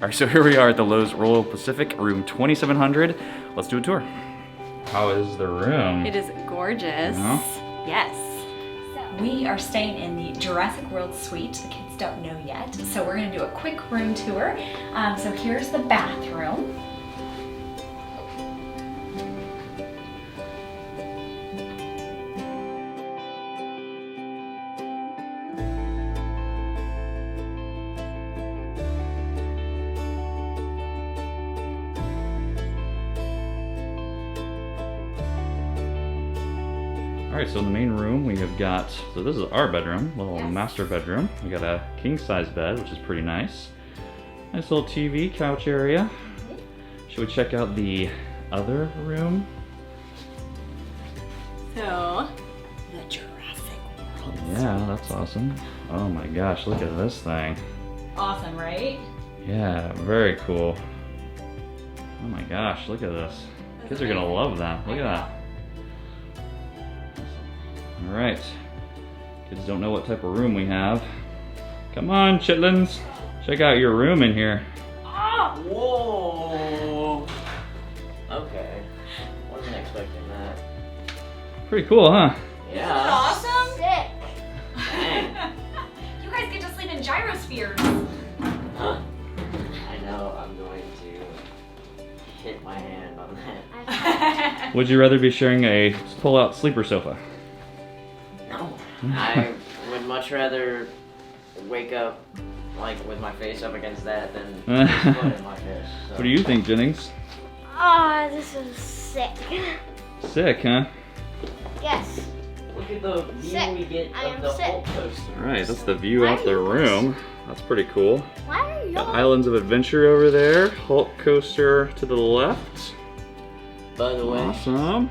All right, so here we are at the Loews Royal Pacific, room 2700. Let's do a tour. How is the room? It is gorgeous. Yes. So we are staying in the Jurassic World suite. The kids don't know yet, so we're gonna do a quick room tour. So here's the bathroom. All right, so in the main room we have got, so this is our bedroom, little master bedroom. We got a king size bed, which is pretty nice. Nice little TV, couch area. Should we check out the other room? So, the Jurassic World. Yeah, that's awesome. Oh my gosh, look at this thing. Awesome, right? Yeah, very cool. Oh my gosh, look at this. Kids are gonna love that. Look at that. All right, kids don't know what type of room we have. Come on, chitlins, check out your room in here. Ah! Whoa! Okay, wasn't expecting that. Pretty cool, huh? Yeah. Awesome. Sick. Dang. You guys get to sleep in Gyrosphere. Huh? I know I'm going to hit my hand on that. Would you rather be sharing a pull-out sleeper sofa? No. I would much rather wake up like with my face up against that than foot in my face. So. What do you think, Jennings? Oh, this is sick. Sick, huh? Yes. Look at the view Sick. we get I of am the sick. Hulk coaster. All right, that's the view Why out are the you room. That's pretty cool. Why are you? Got Islands of Adventure over there. Hulk coaster to the left. By the way, Awesome.